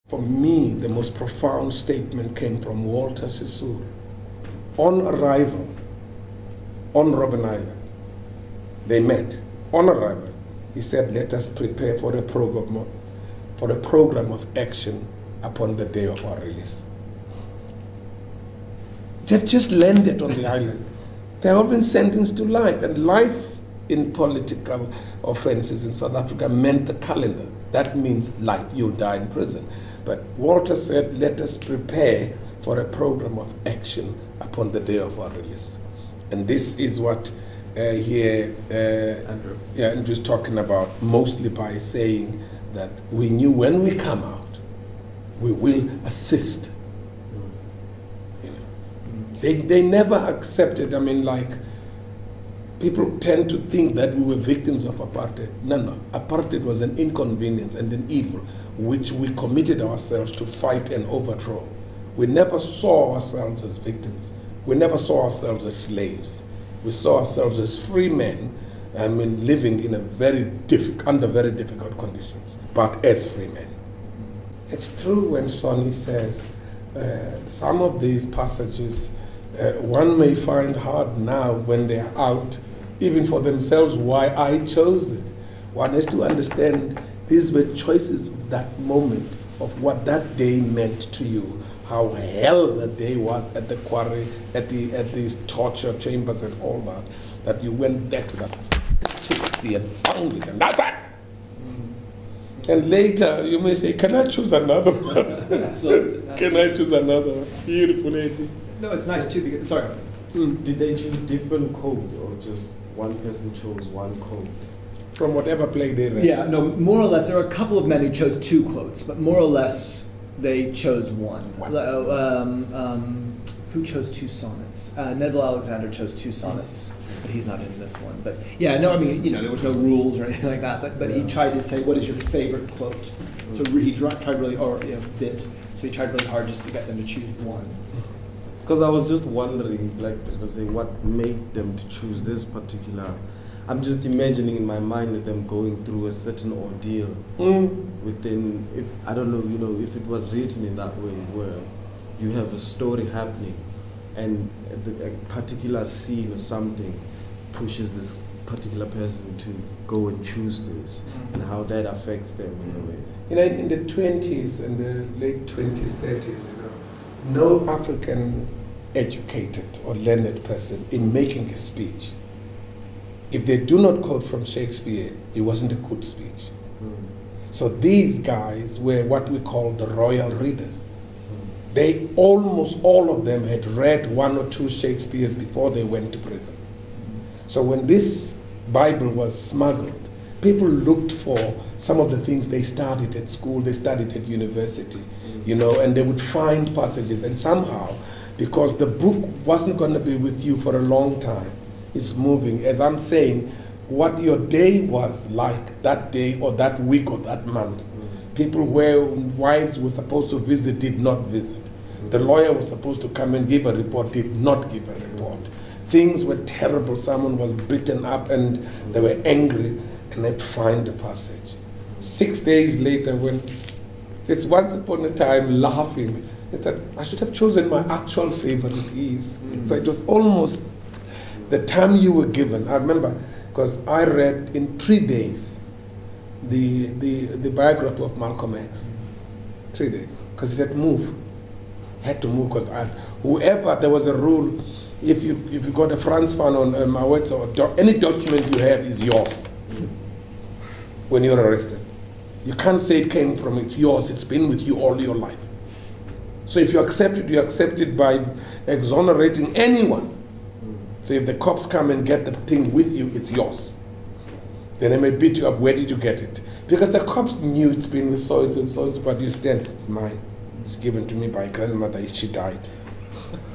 For me, the most profound statement came from Walter Sisulu. On arrival on Robben Island, they met. On arrival, he said, let us prepare for a program of action upon the day of our release. They've just landed on the island. They have all been sentenced to life, and life in political offenses in South Africa meant the calendar. That means life, you'll die in prison. But Walter said, let us prepare for a program of action upon the day of our release. And this is what Andrew's talking about, mostly by saying that we knew when we come out, we will assist. You know, they never accepted, people tend to think that we were victims of apartheid. No. Apartheid was an inconvenience and an evil which we committed ourselves to fight and overthrow. We never saw ourselves as victims. We never saw ourselves as slaves. We saw ourselves as free men, living in under very difficult conditions, but as free men. It's true when Sonny says some of these passages one may find hard now when they're out, even for themselves, why I chose it. One has to understand these were choices of that moment, of what that day meant to you, how hell the day was at the quarry, at these torture chambers and all that you went back to that Shakespeare and found it, and that's it. And later you may say, can I choose another one? Can I choose another one? Beautiful lady. No, it's nice too, because, sorry. Did they choose different codes, or just one person chose one code? From whatever play they read. Yeah, no, more or less, there were a couple of men who chose two quotes, but more or less they chose one. Who chose two sonnets? Neville Alexander chose two sonnets, but he's not in this one. But yeah, no, there was no rules or anything like that, but he tried to say, what is your favorite quote? So he tried really, bit, so he tried really hard just to get them to choose one. Because I was just wondering, what made them to choose this particular. I'm just imagining in my mind them going through a certain ordeal within. If I don't know, if it was written in that way, where you have a story happening, and a particular scene or something pushes this particular person to go and choose this, and how that affects them in a way. In the 20s and the late 20s, 30s, no African educated or learned person in making a speech, if they do not quote from Shakespeare, it wasn't a good speech. So these guys were what we call the royal readers. They almost all of them had read one or two Shakespeares before they went to prison. So when this Bible was smuggled, people looked for some of the things they studied at school, they studied at university, and they would find passages, and somehow, because the book wasn't going to be with you for a long time, it's moving. As I'm saying, what your day was like that day or that week or that month, people where wives were supposed to visit did not visit. The lawyer was supposed to come and give a report, did not give a report. Things were terrible. Someone was beaten up and they were angry, and they'd find the passage. 6 days later, when it's once upon a time laughing, I thought I should have chosen my actual favorite is. So it was almost the time you were given. I remember, because I read in 3 days the biography of Malcolm X. 3 days, because it had to move. Had to move because there was a rule. If you got a Frans fan on Mawetz or any document you have is yours when you're arrested. You can't say it came from, it's yours, it's been with you all your life. So if you accept it, you accept it by exonerating anyone. So if the cops come and get the thing with you, it's yours. Then they may beat you up, where did you get it? Because the cops knew it's been with so-and-so, so-and-so, but you stand, it's mine. It's given to me by grandmother, she died.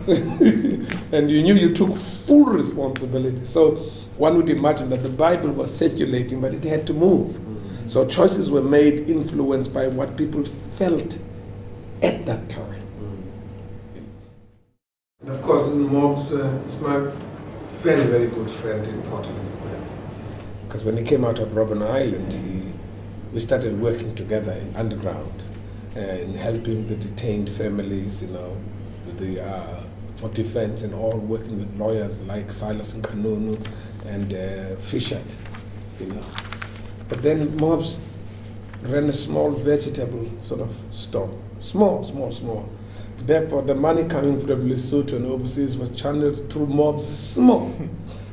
And you knew you took full responsibility. So one would imagine that the Bible was circulating, but it had to move. So choices were made, influenced by what people felt at that time. And of course, Mobs is my very, very good friend in Port Elizabeth. Because when he came out of Robben Island, we started working together in underground. in helping the detained families, with the for defense and all, working with lawyers like Silas Nkanunu and Fisher, But then mobs ran a small vegetable sort of store, small. Therefore, the money coming from Lesotho and overseas was channeled through mobs small.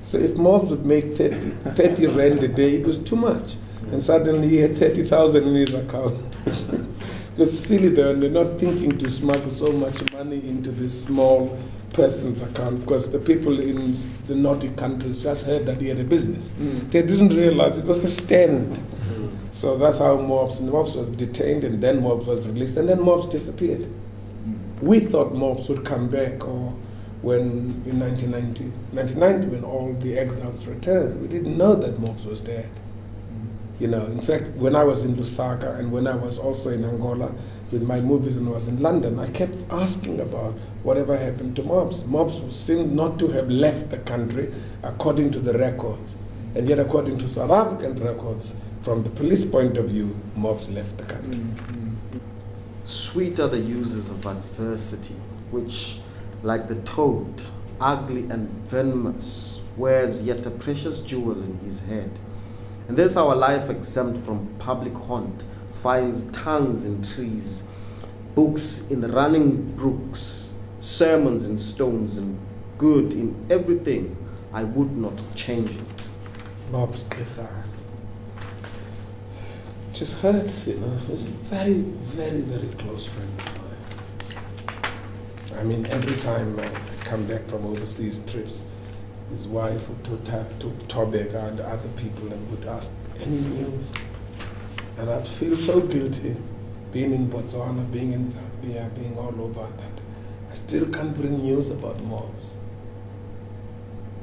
So if mobs would make 30 rand a day, it was too much. And suddenly he had 30,000 in his account. It was silly though, and they're not thinking to smuggle so much money into this small person's account, because the people in the Nordic countries just heard that he had a business. They didn't realize it was a stand. So that's how mobs was detained, and then mobs was released, and then mobs disappeared. We thought mobs would come back, or when in 1990, when all the exiles returned, we didn't know that mobs was dead. In fact, when I was in Lusaka and when I was also in Angola with my movies and was in London, I kept asking about whatever happened to mobs. Mobs seemed not to have left the country according to the records. And yet according to South African records, from the police point of view, mobs left the country. Sweet are the uses of adversity, which, like the toad, ugly and venomous, wears yet a precious jewel in his head. And this our life exempt from public haunt finds tongues in trees, books in running brooks, sermons in stones, and good in everything. I would not change it. Mobs just hurts, He's a very, very, very close friend of mine. I mean, every time I come back from overseas trips, his wife would tap to Tobeka and other people and would ask, any news? And I'd feel so guilty being in Botswana, being in Zambia, being all over that I still can't bring news about mobs.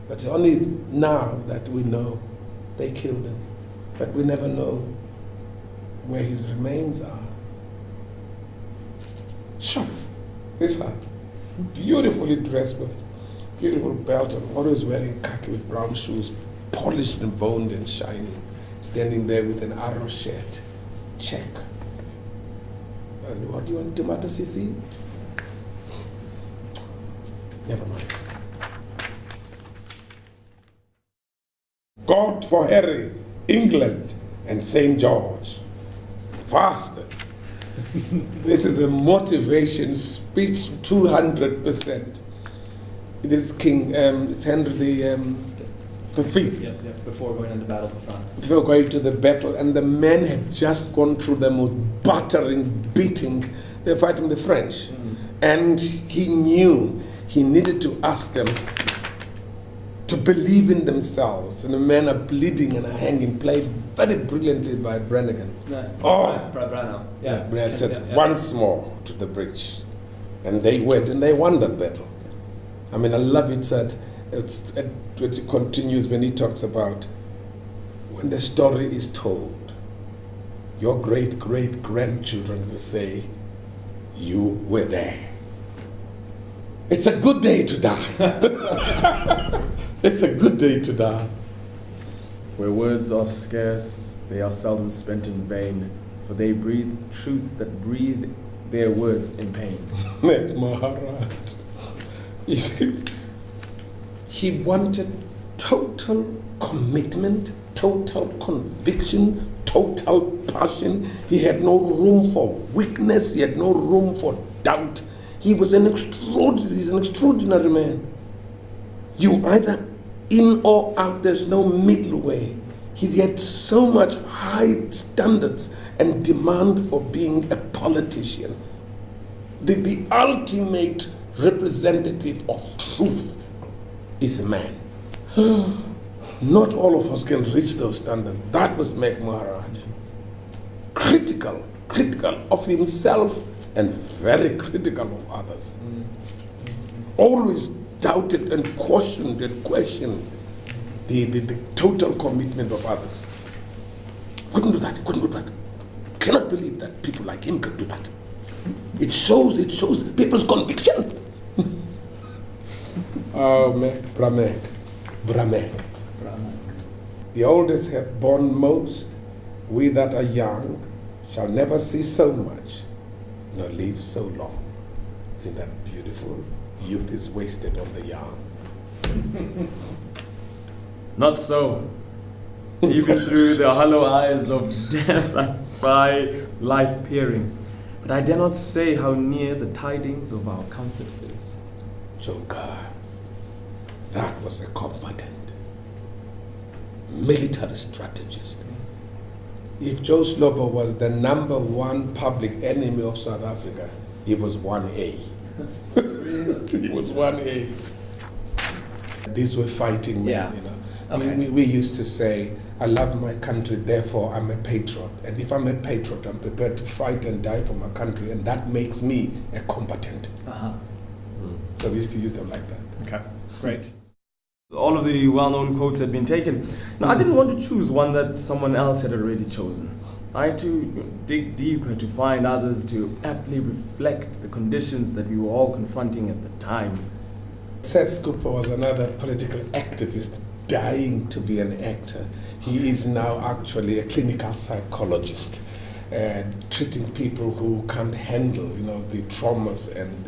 But only now that we know they killed him, but we never know where his remains are. Sure, this her, beautifully dressed with beautiful belt and always wearing khaki with brown shoes, polished and boned and shiny, standing there with an arrow shirt, check. And what do you want, tomato CC? Never mind. God for Harry, England, and St. George. Faster. This is a motivation speech, 200%. It is King, it's Henry the Fifth. Yeah, before going into battle with France. Before going to the battle, and the men had just gone through the most battering, beating. They're fighting the French. And he knew he needed to ask them to believe in themselves. And the men are bleeding and are hanging, played very brilliantly by Brannigan. Brano. Yeah, Brannigan said, once more to the bridge. And they went and they won that battle. I mean, I love it that it continues when he talks about when the story is told, your great-great-grandchildren will say, you were there. It's a good day to die. It's a good day to die. Where words are scarce, they are seldom spent in vain, for they breathe truth that breathe their words in pain. Maharaj. You see, he wanted total commitment, total conviction, total passion. He had no room for weakness. He had no room for doubt. He's an extraordinary man. You either in or out, there's no middle way. He had so much high standards and demand for being a politician. The ultimate representative of truth is a man. Not all of us can reach those standards. That was Mac Maharaj. Critical of himself and very critical of others. Always doubted and questioned the total commitment of others. Couldn't do that. Cannot believe that people like him could do that. It shows people's conviction. Oh, Bramek. The oldest hath borne most. We that are young shall never see so much. nor live so long. Isn't that beautiful? Youth is wasted on the young. Not so. Even through the hollow eyes of death I spy life peering, but I dare not say how near the tidings of our comfort is. Joker, that was a combatant, military strategist. If Joe Slobo was the number one public enemy of South Africa, he was 1A. He was 1A. These were fighting men, Yeah. you know. Okay. We used to say, I love my country, therefore I'm a patriot. And if I'm a patriot, I'm prepared to fight and die for my country, and that makes me a combatant. Uh-huh. So we used to use them like that. Okay, great. All of the well-known quotes had been taken. Now, I didn't want to choose one that someone else had already chosen. I had to dig deeper to find others to aptly reflect the conditions that we were all confronting at the time. Seth Cooper was another political activist dying to be an actor. He is now actually a clinical psychologist, treating people who can't handle, you know, the traumas and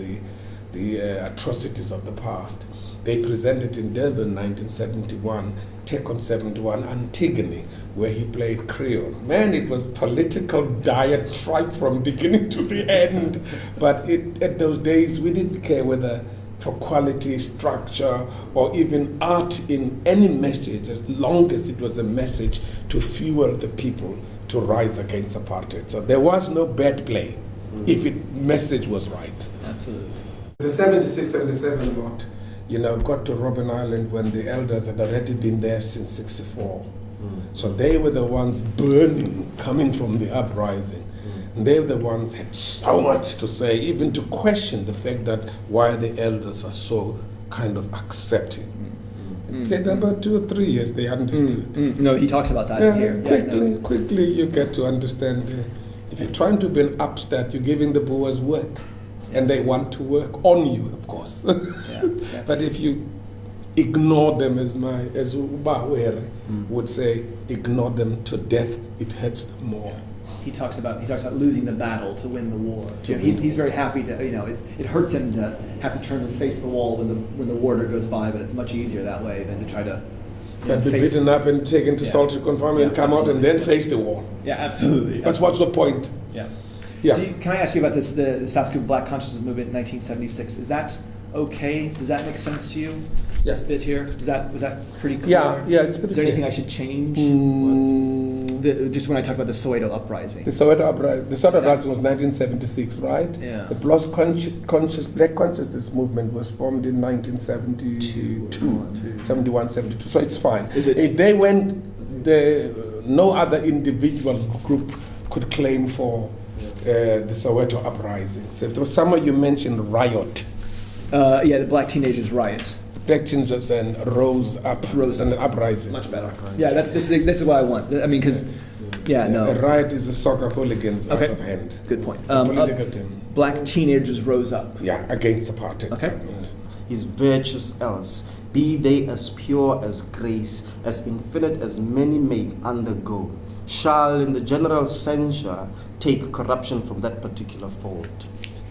the atrocities of the past. They presented in Durban 1971, Take on 71, Antigone, where he played Creole. Man, it was political diatribe from beginning to the end. But at those days, we didn't care whether for quality, structure, or even art in any message, as long as it was a message to fuel the people to rise against apartheid. So there was no bad play if it message was right. Absolutely. The 76, 77 lot, you know, got to Robben Island when the elders had already been there since 64. So they were the ones burning, coming from the uprising. And they were the ones had so much to say, even to question the fact that why the elders are so kind of accepting. Okay, about 2 or 3 years they understood. No, he talks about that Yeah, here. quickly you get to understand. If you're trying to be an upstart, you're giving the Boers work. And they want to work on you, of course. But if you ignore them, as Ubawere would say, ignore them to death, it hurts them more. He talks about losing the battle to win the war. You know, he's very happy to, you know, it hurts him to have to turn and face the wall when the warder goes by, but it's much easier that way than to try to And be beaten up and taken to solitary confinement and come out and then face the wall. Yeah, absolutely. That's what's the point. Yeah. Yeah. Can I ask you about this, the South African Black Consciousness Movement in 1976? Is that okay? Does that make sense to you? Yes. This bit here? Was that pretty clear? Yeah, it's pretty Is there anything clear. I should change? Just when I talk about the Soweto uprising. The Soweto uprising was 1976, right? Yeah. The Black Consciousness Movement was formed in 1972, 71, 72. So it's fine. They went. No other individual group could claim for the Soweto uprising. So there was somewhere you mentioned riot. The Black Teenagers Riot. Black teenagers and rose up and an uprising. Much better. Yeah, this is what I want. I mean, because A riot is a soccer hooligans out of hand. Good point. Political term. Black teenagers rose up. Yeah, against apartheid. Okay. government. His virtuous else, be they as pure as grace, as infinite as many may undergo, shall in the general censure take corruption from that particular fault.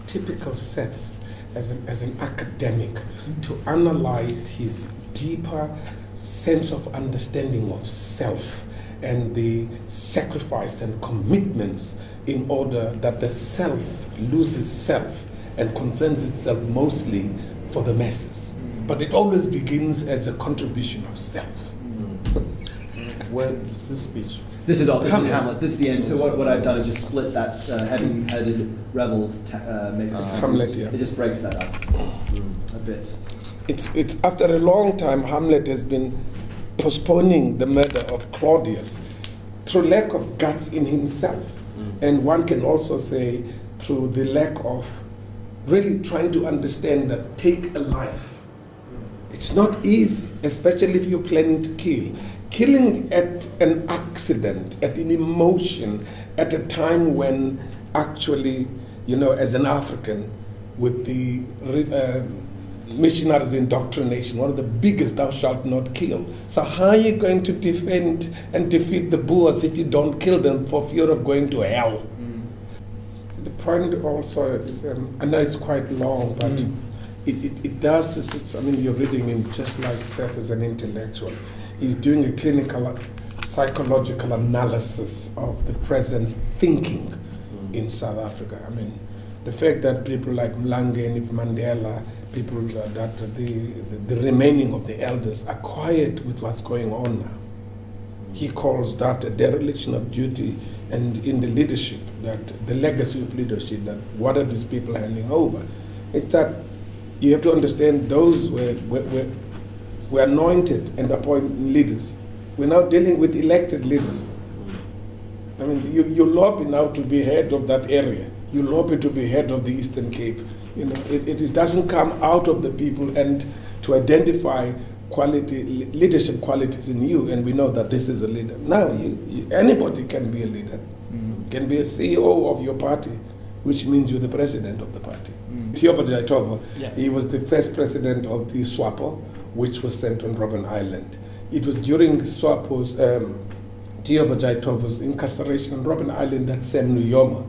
Typical Seths as an academic to analyze his deeper sense of understanding of self and the sacrifice and commitments in order that the self loses self and concerns itself mostly for the masses. But it always begins as a contribution of self. Where is this speech? This is Hamlet. Hamlet. This is the end. So what I've done is just split that heavy-headed rebels. It's Hamlet, yeah. It just breaks that up a bit. It's after a long time Hamlet has been postponing the murder of Claudius through lack of guts in himself. And one can also say through the lack of really trying to understand that take a life. It's not easy, especially if you're planning to kill. Killing at an accident, at an emotion, at a time when actually, as an African, with the missionaries' indoctrination, one of the biggest, thou shalt not kill. So how are you going to defend and defeat the Boers if you don't kill them for fear of going to hell? The point also is, I know it's quite long, but it does, I mean, you're reading him just like Seth as an intellectual. He's doing a clinical, psychological analysis of the present thinking in South Africa. I mean, the fact that people like Mlangeni, Mandela, people that the remaining of the elders are quiet with what's going on now. He calls that a dereliction of duty, and in the leadership, that the legacy of leadership, that what are these people handing over? It's that you have to understand those were anointed and appointed leaders. We're now dealing with elected leaders. I mean, you lobby now to be head of that area. You lobby to be head of the Eastern Cape. You know, it doesn't come out of the people, and to identify leadership qualities in you, and we know that this is a leader. Now, anybody can be a leader, can be a CEO of your party, which means you're the president of the party. Theobald Jaitovo, he was the first president of the SWAPO, which was sent on Robben Island. It was during SWAPO's, Theobald Jaitovo's incarceration on Robben Island that Sam Nujoma,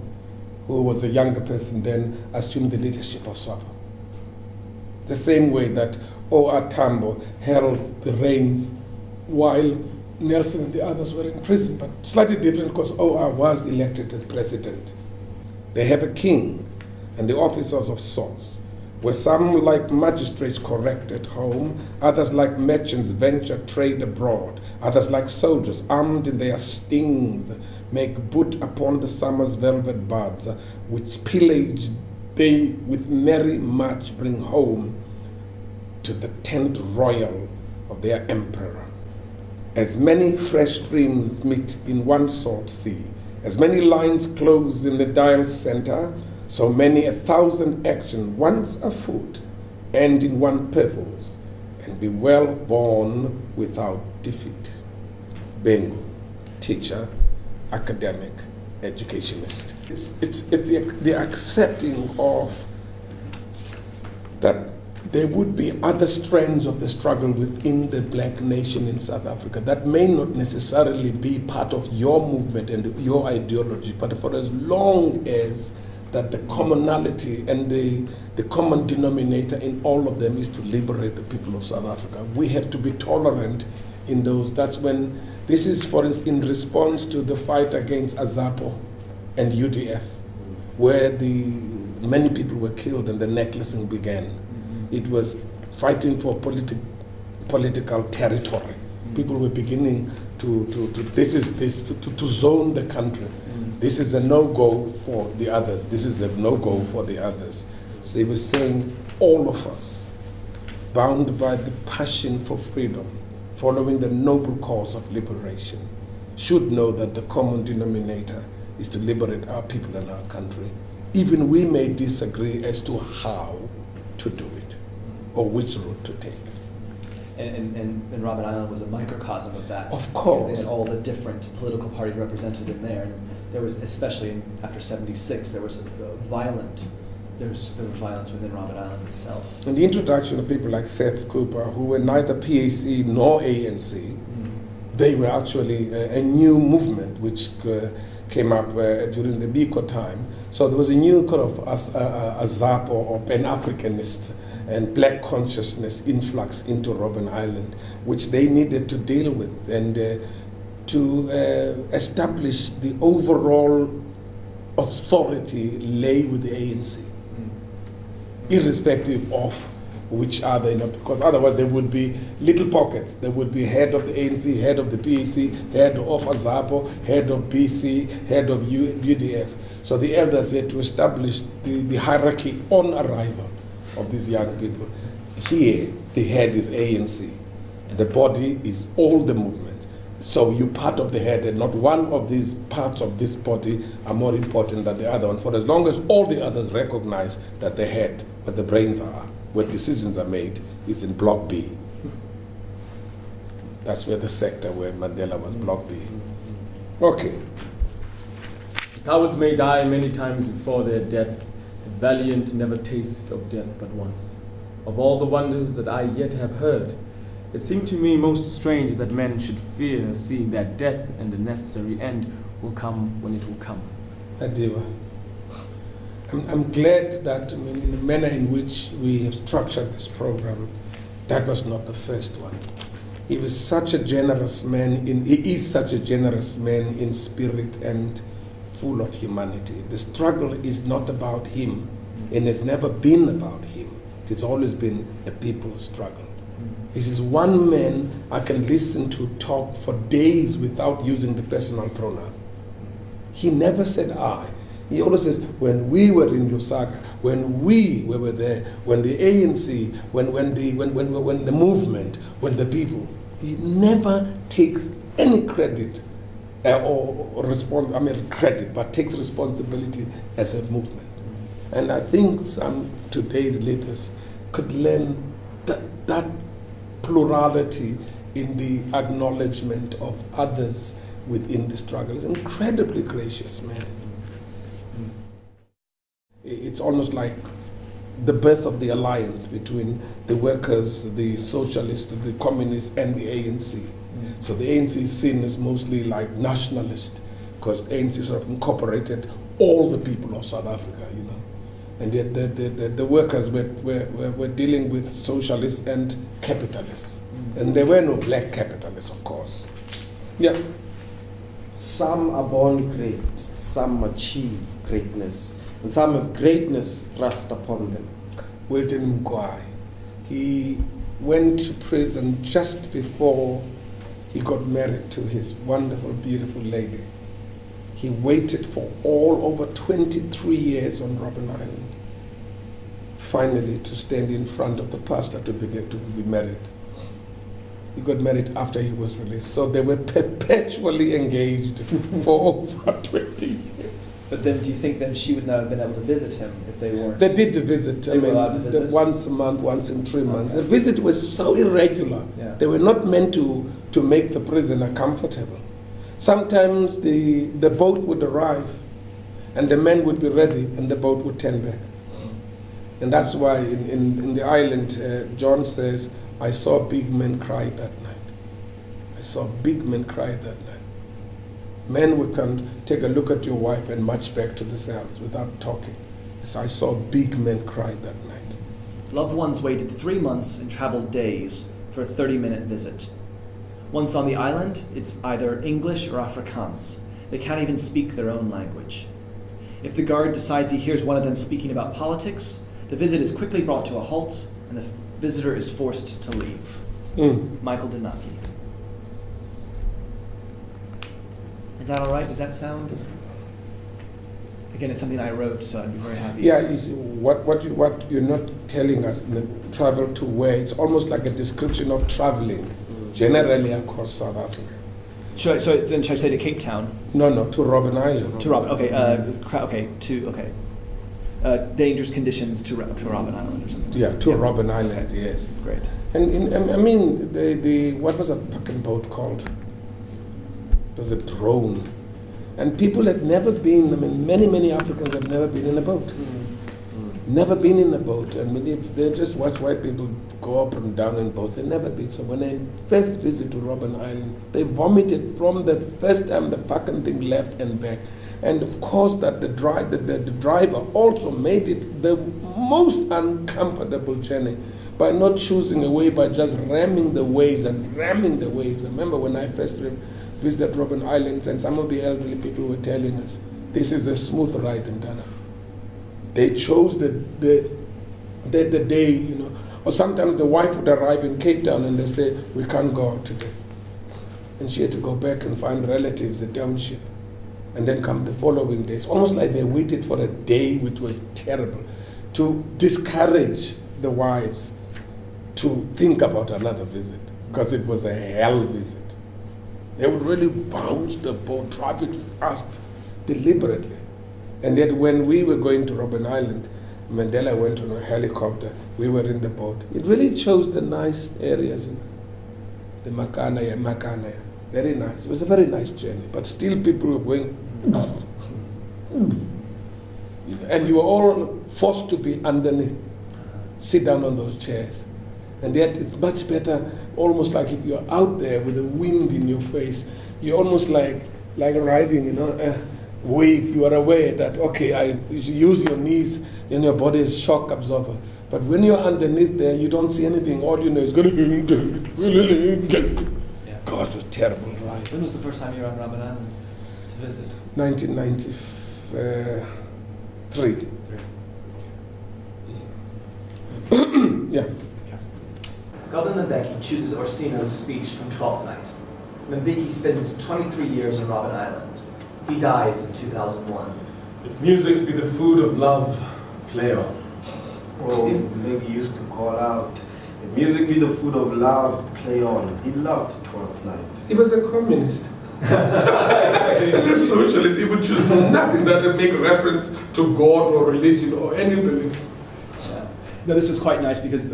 who was a younger person then, assumed the leadership of SWAPO. The same way that O.R. Tambo held the reins while Nelson and the others were in prison, but slightly different because O.R. was elected as president. They have a king and the officers of sorts, where some like magistrates correct at home, others like merchants venture trade abroad, others like soldiers armed in their stings make boot upon the summer's velvet buds, which pillage they with merry march bring home to the tent royal of their emperor. As many fresh streams meet in one salt sea, as many lines close in the dial center, so many 1,000 action once afoot, end in one purpose, and be well born without defeat. Bengu, teacher, academic, educationist. It's the accepting of that there would be other strands of the struggle within the black nation in South Africa that may not necessarily be part of your movement and your ideology, but for as long as that the commonality and the common denominator in all of them is to liberate the people of South Africa. We have to be tolerant in those. That's when, this is for instance in response to the fight against Azapo and UDF, where many people were killed and the necklacing began. It was fighting for political territory. People were beginning to zone the country. This is a no-go for the others. This is a no-go for the others. So he was saying, all of us, bound by the passion for freedom, following the noble cause of liberation, should know that the common denominator is to liberate our people and our country. Even we may disagree as to how to do it, or which route to take. And Robben Island was a microcosm of that. Of course. Because they had all the different political parties represented in there. And there was, especially after 76, there was violence within Robben Island itself. And the introduction of people like Seth Cooper, who were neither PAC nor ANC, they were actually a new movement which came up during the Biko time. So there was a new kind of Azap or Pan-Africanist and black consciousness influx into Robben Island, which they needed to deal with and to establish the overall authority lay with the ANC, irrespective of which other, because otherwise there would be little pockets. There would be head of the ANC, head of the PAC, head of Azapo, head of BC, head of UDF. So the elders had to establish the hierarchy on arrival of these young people. Here, the head is ANC. The body is all the movement. So you're part of the head, and not one of these parts of this body are more important than the other one. For as long as all the others recognize that the head, where the brains are, where decisions are made, is in Block B. That's where the sector where Mandela was, Block B. Okay. Cowards may die many times before their deaths. The valiant never taste of death but once. Of all the wonders that I yet have heard, it seemed to me most strange that men should fear seeing that death and the necessary end will come when it will come. Adiwa. I'm glad that, I mean, in the manner in which we have structured this program, that was not the first one. He was such a generous man. He is such a generous man in spirit and full of humanity. The struggle is not about him, and has never been about him. It has always been a people's struggle. This is one man I can listen to talk for days without using the personal pronoun. He never said I. He always says, when we were in Lusaka, when we were there, when the ANC, when the movement, when the people. He never takes any credit credit, but takes responsibility as a movement. And I think some today's leaders could learn that plurality in the acknowledgement of others within the struggle. Is incredibly gracious, man. It's almost like the birth of the alliance between the workers, the socialists, the communists, and the ANC. So the ANC is seen as mostly like nationalist, because ANC sort of incorporated all the people of South Africa, you know. And yet the workers were dealing with socialists and capitalists. And there were no black capitalists, of course. Yeah. Some are born great, some achieve greatness, and some have greatness thrust upon them. Wilton Mkwai, he went to prison just before he got married to his wonderful, beautiful lady. He waited for all over 23 years on Robben Island, finally to stand in front of the pastor to be married. He got married after he was released. So they were perpetually engaged for over 20 years. But then, do you think then she would not have been able to visit him if they weren't? They did the visit. They were allowed to visit? Once a month, once in 3 months. The visit was so irregular. Yeah. They were not meant to make the prisoner comfortable. Sometimes the boat would arrive, and the men would be ready, and the boat would turn back. And that's why in the island, John says, I saw big men cry that night. I saw big men cry that night. Men would come, take a look at your wife and march back to the cells without talking. So I saw big men cry that night. Loved ones waited 3 months and traveled days for a 30-minute visit. Once on the island, it's either English or Afrikaans. They can't even speak their own language. If the guard decides he hears one of them speaking about politics, the visit is quickly brought to a halt and the visitor is forced to leave. Michael Donati. Is that all right? Does that sound? Again, it's something I wrote, so I'd be very happy. Yeah, what you're not telling us, travel to where, it's almost like a description of traveling, generally across South Africa. So then should I say to Cape Town? No, to Robben Island. To Robben, dangerous conditions to Robben Island or something. Yeah, to Robben Island, Okay. yes. Great. And I mean, the what was that fucking boat called? It was a drone. And people had never been, I mean, many Africans have never been in a boat. Never been in a boat. I mean, if they just watch white people go up and down in boats, they've never been. So when I first visited to Robben Island, they vomited from the first time the fucking thing left and back. And of course that the driver also made it the most uncomfortable journey by not choosing a way, by just ramming the waves. I remember when I first visited Robben Island, and some of the elderly people were telling us, this is a smooth ride in Ghana. They chose the day, you know. Or sometimes the wife would arrive in Cape Town and they say, we can't go out today. And she had to go back and find relatives at township and then come the following day. It's almost like they waited for a day, which was terrible, to discourage the wives to think about another visit, because it was a hell visit. They would really bounce the boat, drive it fast, deliberately. And yet when we were going to Robben Island, Mandela went on a helicopter, we were in the boat. It really chose the nice areas, you know. The Makanaya, very nice. It was a very nice journey, but still people were going, and you were all forced to be underneath, sit down on those chairs. And yet it's much better, almost like if you're out there with the wind in your face, you're almost like riding, you know, wave, you are aware that, okay, you should use your knees and your body is shock absorber. But when you're underneath there, you don't see anything. All you know is God, it was terrible, right? When was the first time you were on Robben Island to visit? 1993. Yeah. Robben Mbeki chooses Orsino's speech from Twelfth Night. Mbeki spends 23 years on Robben Island. He dies in 2001. If music be the food of love, play on. Oh, maybe he used to call out, if music be the food of love, play on. He loved 12th Night. He was a communist. And a socialist, he would choose nothing that would make reference to God or religion or any belief. No, this was quite nice because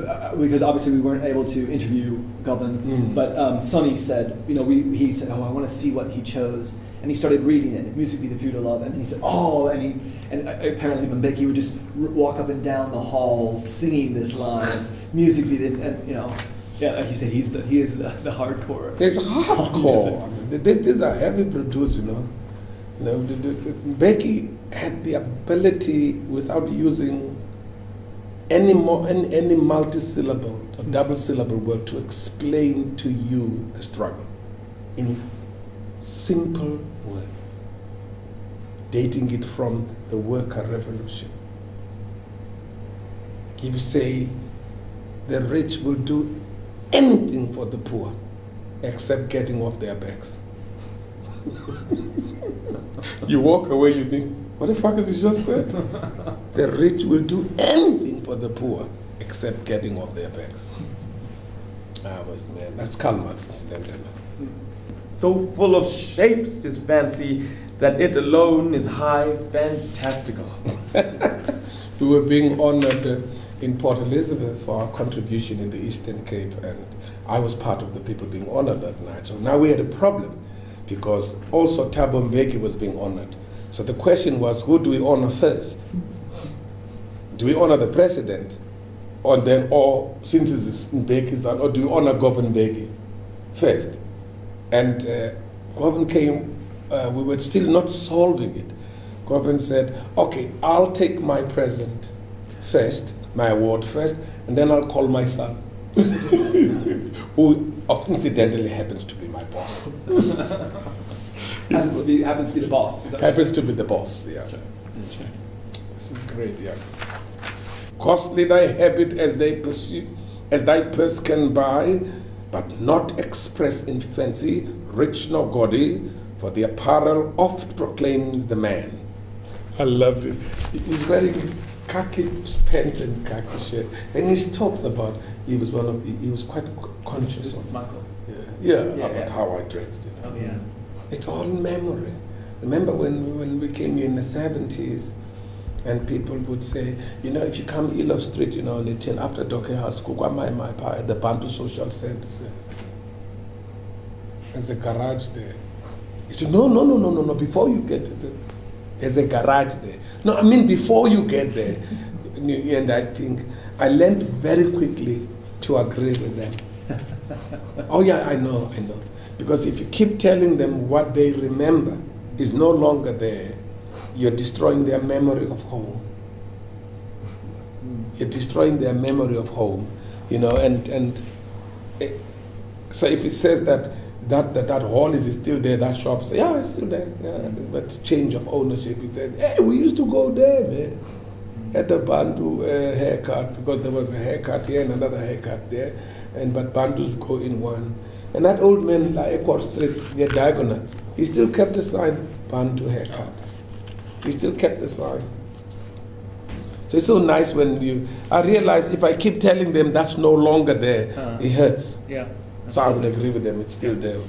obviously we weren't able to interview Govan, but Sonny said, he said, I want to see what he chose, and he started reading it. If music be the food of love, and then he said, and apparently Mbeki would just walk up and down the halls singing this lines. Music be the, like you said, he is the hardcore. It's hardcore. I mean, these are heavy produced, Mbeki had the ability without using any multi-syllable or double-syllable word to explain to you the struggle in simple words, dating it from the worker revolution. You say the rich will do anything for the poor except getting off their backs. You walk away, you think, what the fuck has he just said? The rich will do anything for the poor except getting off their backs. That's Karl Marx, incidentally. So full of shapes is fancy that it alone is high fantastical. We were being honored in Port Elizabeth for our contribution in the Eastern Cape, and I was part of the people being honored that night. So now we had a problem because also Thabo Mbeki was being honored. So the question was, who do we honor first? Do we honor the president, or since it's Mbeki's son, or do we honor Govan Mbeki first? And Govan came, we were still not solving it. Govan said, okay, I'll take my present first, my award first, and then I'll call my son, who incidentally happens to be my boss. Happens to be the boss. Happens to be the boss, yeah. Sure. That's right. This is great, yeah. Costly thy habit as thy purse can buy, but not express in fancy, rich nor gaudy, for the apparel oft proclaims the man. I loved it. He's wearing khaki pants and khaki shirt, and he talks about he was quite conscious. This is Michael. About how I dressed. Oh yeah. It's all memory. Remember when we came here in the 70s, and people would say, if you come Elo Street, after Doke House, at the Bantu Social Center, there's a garage there. He said, no, before you get there, there's a garage there. No, I mean before you get there. And I think I learned very quickly to agree with them. Oh yeah, I know. Because if you keep telling them what they remember is no longer there, you're destroying their memory of home. You're destroying their memory of home, so if it says that hall is still there, that shop, say, yeah, it's still there. Yeah, but change of ownership, it said, hey, we used to go there, man, at the Bantu haircut, because there was a haircut here and another haircut there, but Bantus go in one. And that old man, like Equal Street, near Diagonal, he still kept the sign, Bantu haircut. He still kept the sign. So it's so nice when I realize if I keep telling them that's no longer there, it hurts. Yeah. So I would agree with them, it's still there.